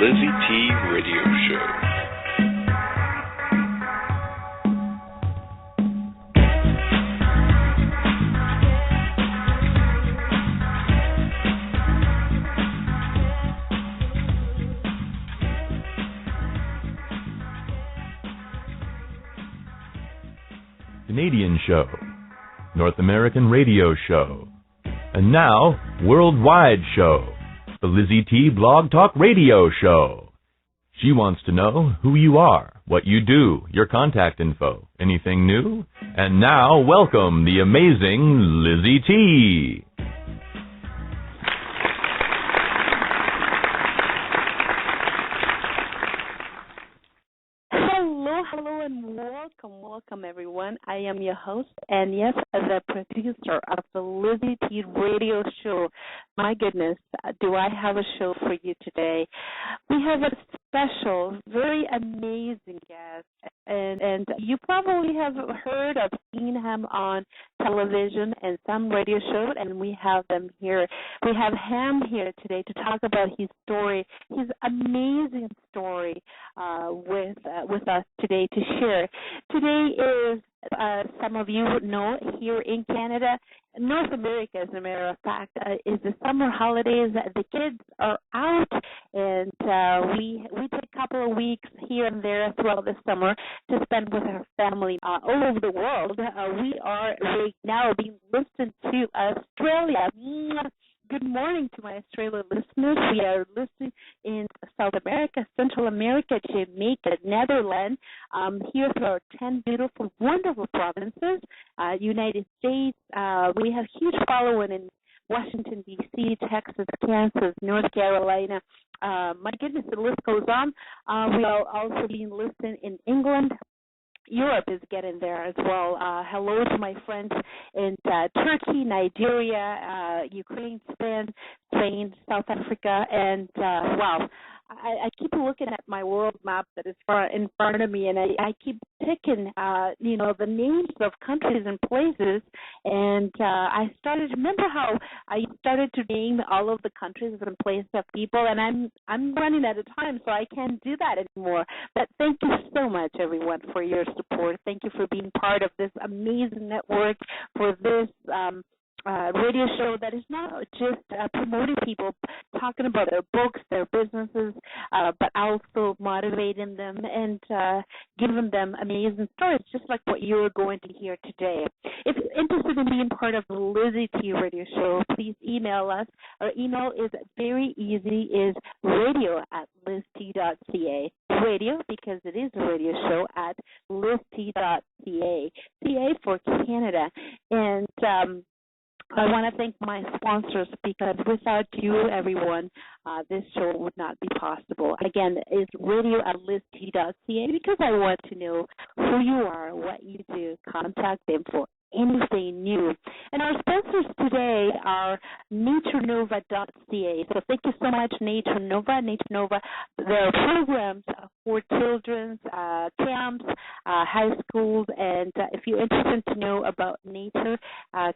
LizyT Radio Show. Canadian show, North American radio show, and now worldwide show, the LizyT Blog Talk Radio Show. She wants to know who you are, what you do, your contact info, anything new. And now, welcome the amazing LizyT. Hello, and welcome, everyone. I am your host, and yes, the producer of the LizyT Radio Show. My goodness, do I have a show for you today? We have a special, very amazing guest, and you probably have heard of seen him on television and some radio shows, and we have them here. We have him here today to talk about his story, his amazing story with us today to share. Today is, some of you know, here in Canada, North America, as a matter of fact, is the summer holidays. The kids are out, and we take a couple of weeks here and there throughout the summer to spend with our family all over the world. We are right now being listened to Australia. Good morning to my Australian listeners. We are listening in South America, Central America, Jamaica, Netherlands, here through our 10 beautiful, wonderful provinces, United States. We have huge following in Washington, D.C., Texas, Kansas, North Carolina. My goodness, the list goes on. We are also being listened in England. Europe is getting there as well. Hello to my friends in Turkey, Nigeria, Ukraine, Spain, South Africa, and wow. I keep looking at my world map that is in front of me, and I keep picking, the names of countries and places, and I started, remember how I started to name all of the countries and places of people, and I'm running out of time, so I can't do that anymore. But thank you so much, everyone, for your support. Thank you for being part of this amazing network, for this radio show that is not just promoting people, talking about their books, their businesses, but also motivating them and giving them amazing stories, just like what you're going to hear today. If you're interested in being part of the LizyT Radio Show, please email us. Our email is very easy, is radio@LizyT.ca. Radio, because it is a radio show, at LizyT.ca. CA for Canada. And I want to thank my sponsors, because without you, everyone, this show would not be possible. Again, it's radio@LizyT.ca, because I want to know who you are, what you do. Contact them for anything new. And our sponsors today are NatureNova.ca. So thank you so much, NatureNova. NatureNova, their programs for children's camps, high schools, and if you're interested to know about nature,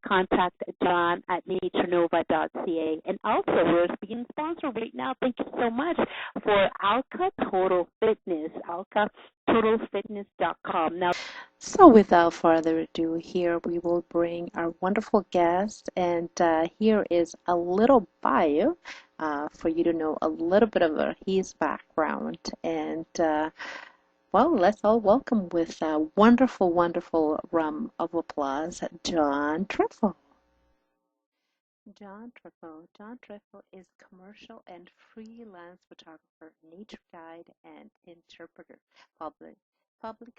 contact John at NatureNova.ca. And also, we're being sponsored right now. Thank you so much for Alka Total Fitness, AlkaTotalFitness.com. Now, so without further ado, here we will bring our wonderful guest, and here is a little bio for you to know a little bit of his background. And well, let's all welcome with a wonderful, wonderful round of applause, Jon Triffo. Jon Triffo is commercial and freelance photographer, nature guide, and interpreter, public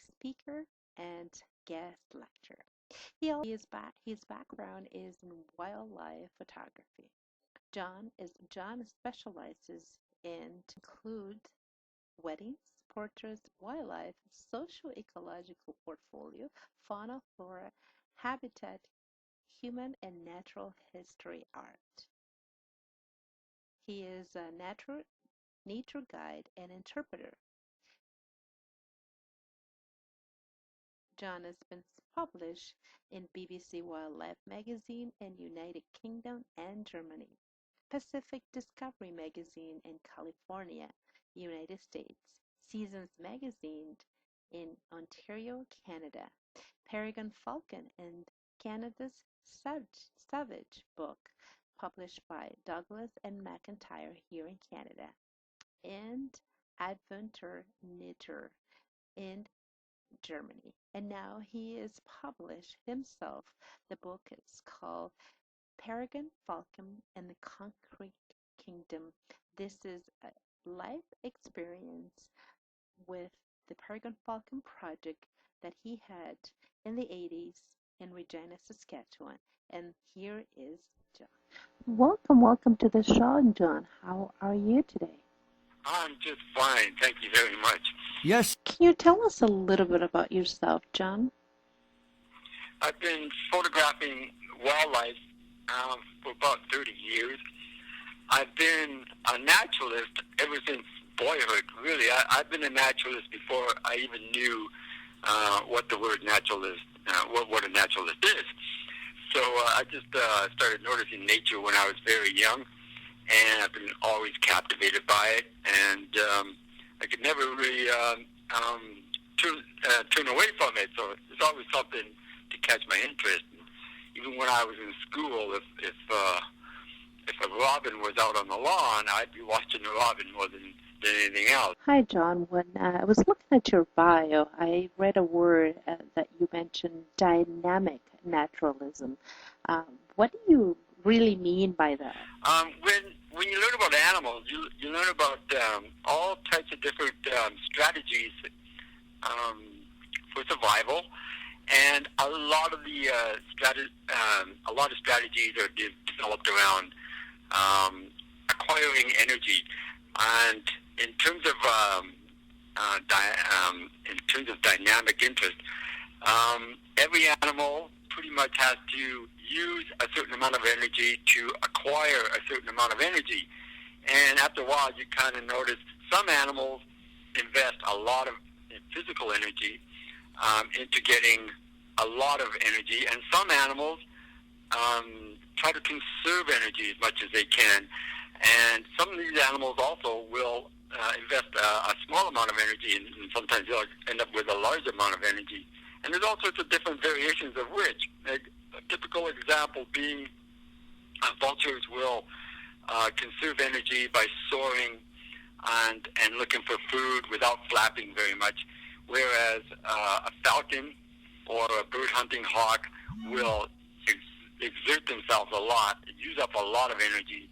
speaker, and guest lecturer. His background is in wildlife photography. John specializes in include weddings, portraits, wildlife, socio-ecological portfolio, fauna, flora, habitat, human and natural history art. He is a nature guide and interpreter. John has been published in BBC Wildlife magazine in United Kingdom and Germany. Pacific Discovery Magazine in California, United States, Seasons Magazine in Ontario, Canada, Peregrine Falcon and Canada's Savage book, published by Douglas and McIntyre here in Canada, and Adventure Nature in Germany. And now he is published himself. The book is called Peregrine Falcon and the Concrete Kingdom. This is a life experience with the Peregrine Falcon project that he had in the 80s in Regina, Saskatchewan. And here is John. Welcome to the show, John. How are you today? I'm just fine. Thank you very much. Yes. Can you tell us a little bit about yourself, John? I've been photographing wildlife for about 30 years. I've been a naturalist ever since boyhood, really. I've been a naturalist before I even knew what the word naturalist, what a naturalist is. So I just started noticing nature when I was very young, and I've been always captivated by it, and I could never really turn away from it. So it's always something to catch my interest. Even when I was in school, if a robin was out on the lawn, I'd be watching the robin more than anything else. Hi, John. When I was looking at your bio, I read a word that you mentioned, dynamic naturalism. What do you really mean by that? When you learn about animals, you learn about all types of different strategies for survival, and a lot of the strategies are developed around acquiring energy. And in terms of dynamic interest, every animal pretty much has to use a certain amount of energy to acquire a certain amount of energy. And after a while, you kind of notice some animals invest a lot of physical energy into getting a lot of energy, and some animals try to conserve energy as much as they can. And some of these animals also will invest a small amount of energy, and sometimes they'll end up with a large amount of energy. And there's all sorts of different variations of which. A typical example being vultures will conserve energy by soaring and looking for food without flapping very much, whereas a falcon or a bird hunting hawk will exert themselves a lot, use up a lot of energy,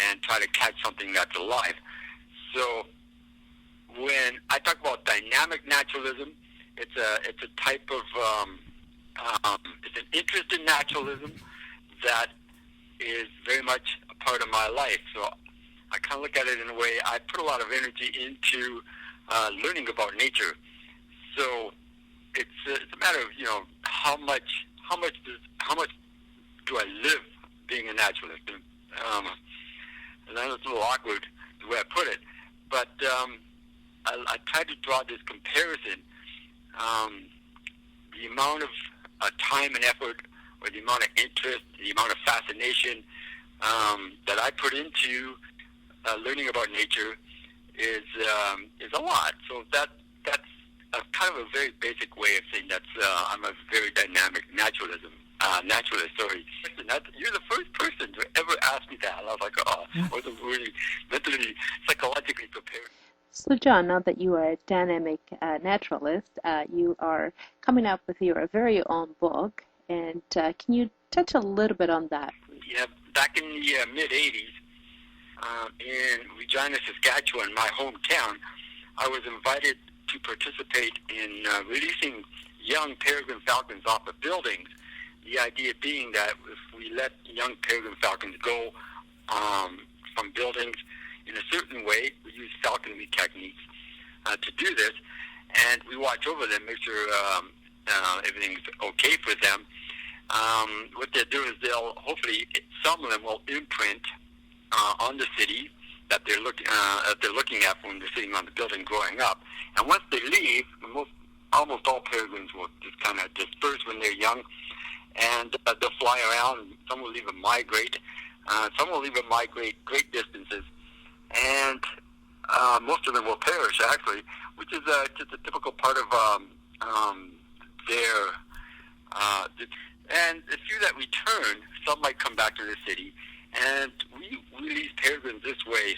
and try to catch something that's alive. So when I talk about dynamic naturalism, it's a type of it's an interest in naturalism that is very much a part of my life. So I kind of look at it in a way. I put a lot of energy into learning about nature. So it's a matter of how much do I live being a naturalist? And I know it's a little awkward the way I put it, but I try to draw this comparison. The amount of time and effort, or the amount of interest, the amount of fascination that I put into learning about nature is a lot. So that's kind of a very basic way of saying that I'm a very dynamic naturalist. Sorry. You're the first person to ever ask me that. I was like, I wasn't really mentally, psychologically prepared. So, John, now that you are a dynamic naturalist, you are coming up with your very own book, and can you touch a little bit on that, please? Yeah, back in the mid-'80s, in Regina, Saskatchewan, my hometown, I was invited to participate in releasing young peregrine falcons off of buildings. The idea being that if we let young peregrine falcons go from buildings in a certain way, we use falconry techniques to do this, and we watch over them, make sure everything's okay for them. What they'll do is hopefully some of them will imprint on the city that they're looking at when they're sitting on the building growing up. And once they leave, almost all peregrines will just kind of disperse when they're young, and they'll fly around. Some will even migrate Some will even migrate great distances, and most of them will perish, actually, which is just a typical part of their... and the few that return, some might come back to the city, and we released peregrines this way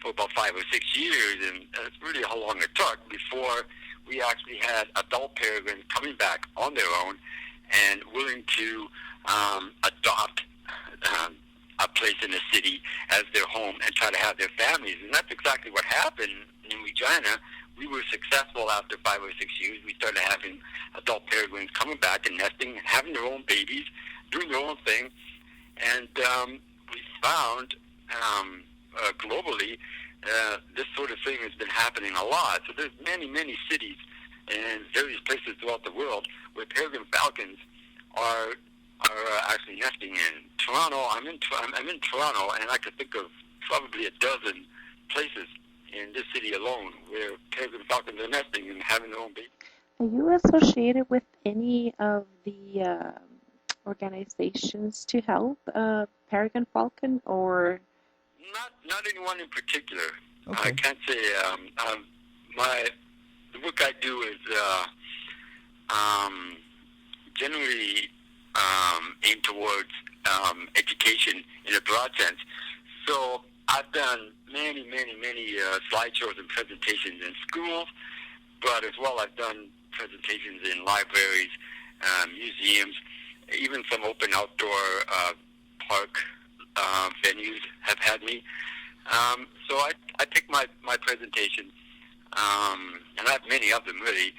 for about 5 or 6 years, and that's really how long it took before we actually had adult peregrines coming back on their own and willing to adopt a place in the city as their home and try to have their families. And that's exactly what happened in Regina. We were successful after 5 or 6 years. We started having adult peregrines coming back and nesting, having their own babies, doing their own thing. And we found globally this sort of thing has been happening a lot. So there's many, many cities and various places throughout the world where peregrine falcons are actually nesting in. Toronto, I'm in Toronto, and I could think of probably a dozen places in this city alone where peregrine falcons are nesting and having their own babies. Are you associated with any of the organizations to help peregrine falcon, or? Not anyone in particular. Okay. I can't say. The work I do is generally aimed towards education in a broad sense. So I've done many slideshows and presentations in schools, but as well I've done presentations in libraries, museums, even some open outdoor park venues have had me. So I pick my presentation, and I have many of them really.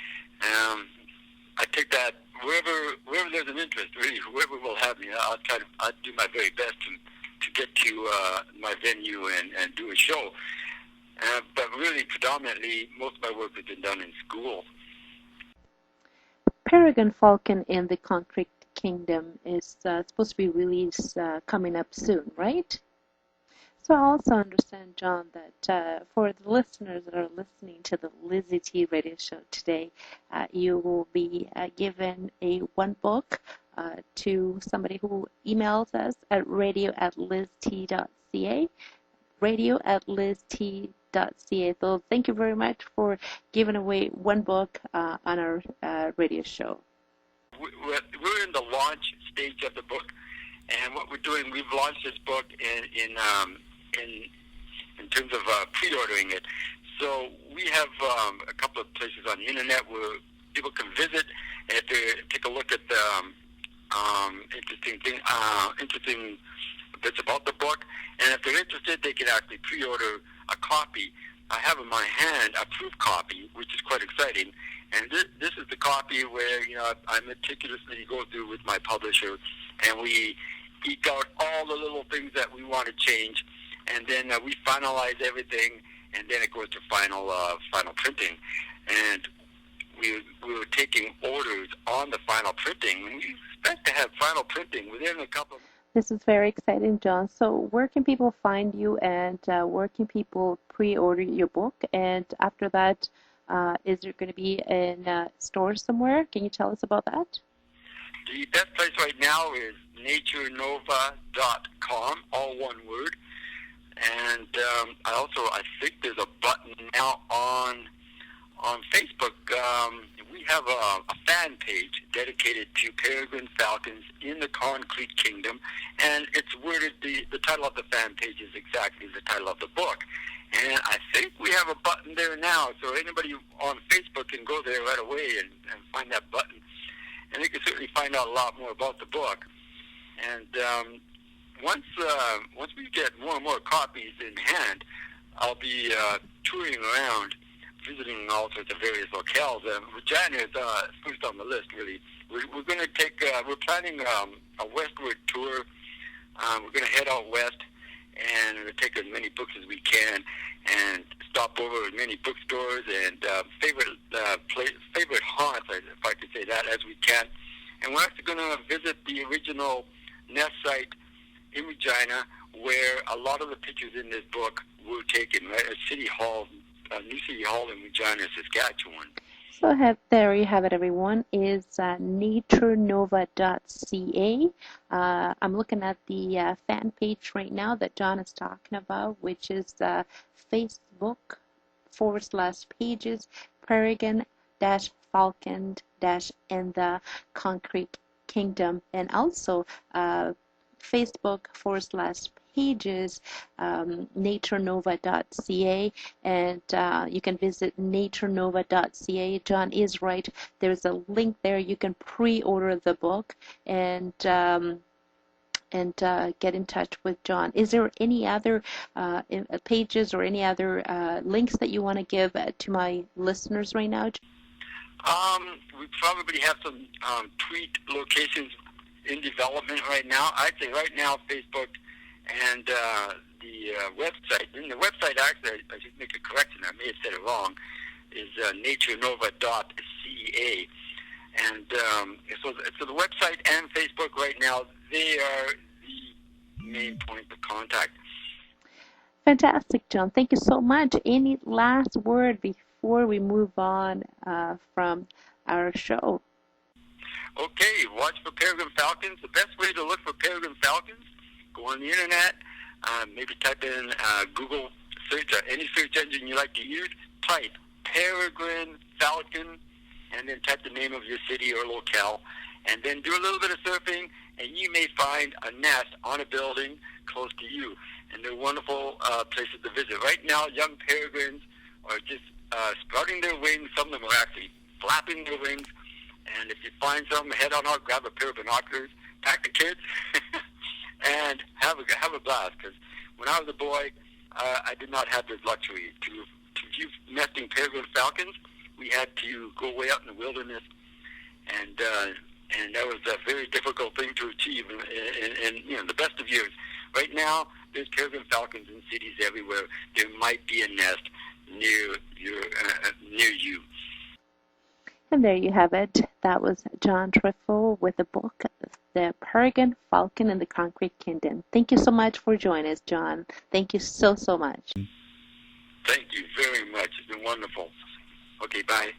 I take that wherever there's an interest, really, whoever will have me. I'll do my very best to get to my venue and do a show. But really, predominantly, most of my work has been done in school. Peregrine Falcon in the Concrete Kingdom is supposed to be released coming up soon, right? So I also understand, John, that for the listeners that are listening to the LizyT radio show today, you will be given one book to somebody who emails us at radio@LizyT.ca, radio@LizyT.ca. So thank you very much for giving away one book on our radio show. We're in the launch stage of the book, and what we're doing, we've launched this book in terms of pre-ordering it. So we have a couple of places on the internet where people can visit and take a look at the interesting bits about the book. And if they're interested, they can actually pre-order a copy. I have in my hand a proof copy, which is quite exciting. And this is the copy where I meticulously go through with my publisher, and we eke out all the little things that we want to change, and then we finalize everything, and then it goes to final printing. And we were taking orders on the final printing, and we expect to have final printing within a couple of months. This is very exciting, John. So where can people find you, and where can people pre-order your book? And after that, is there going to be in stores somewhere? Can you tell us about that? The best place right now is NatureNova.com, all one word. And I think there's a button now on Facebook. We have a fan page dedicated to peregrine falcons in the Concrete Kingdom, and it's worded, the title of the fan page is exactly the title of the book. And I think we have a button there now, so anybody on Facebook can go there right away and find that button. And they can certainly find out a lot more about the book. And once we get more and more copies in hand, I'll be touring around, visiting all sorts of various locales. Regina is first on the list, really. We're going to take, we're planning a westward tour. We're going to head out west, and we're going to take as many books as we can and stop over as many bookstores and favorite haunts, if I could say that, as we can. And we're actually going to visit the original nest site in Regina, where a lot of the pictures in this book were taken, right? A new city hall in Regina, Saskatchewan. So there you have it, everyone, is NatureNova.ca. I'm looking at the fan page right now that John is talking about, which is Facebook/pages, Peregrine-Falcon- and the Concrete Kingdom, and also Facebook/pages, NatureNova.ca, and you can visit NatureNova.ca. John is right. There's a link there. You can pre-order the book and get in touch with John. Is there any other pages or any other links that you want to give to my listeners right now? We probably have some tweet locations in development right now. I'd say right now Facebook and the website. And the website, actually, I should make a correction. I may have said it wrong. Is NatureNova.ca. And so the website and Facebook right now, they are the main point of contact. Fantastic, John. Thank you so much. Any last word before we move on from our show? Okay, watch for Peregrine Falcons. The best way to look for Peregrine Falcons, go on the internet, maybe type in Google search or any search engine you like to use, type Peregrine Falcon, and then type the name of your city or locale, and then do a little bit of surfing, and you may find a nest on a building close to you. And they're wonderful places to visit. Right now, young peregrines are just sprouting their wings. Some of them are actually flapping their wings. And if you find some, head on out, grab a pair of binoculars, pack the kids, and have a blast. Because when I was a boy, I did not have this luxury. To view nesting peregrine falcons, we had to go way out in the wilderness, and that was a very difficult thing to achieve in the best of years. Right now, there's peregrine falcons in cities everywhere. There might be a nest near you. And there you have it. That was Jon Triffo with the book, The Peregrine Falcon and the Concrete Kingdom. Thank you so much for joining us, John. Thank you so much. Thank you very much. It's been wonderful. Okay, bye.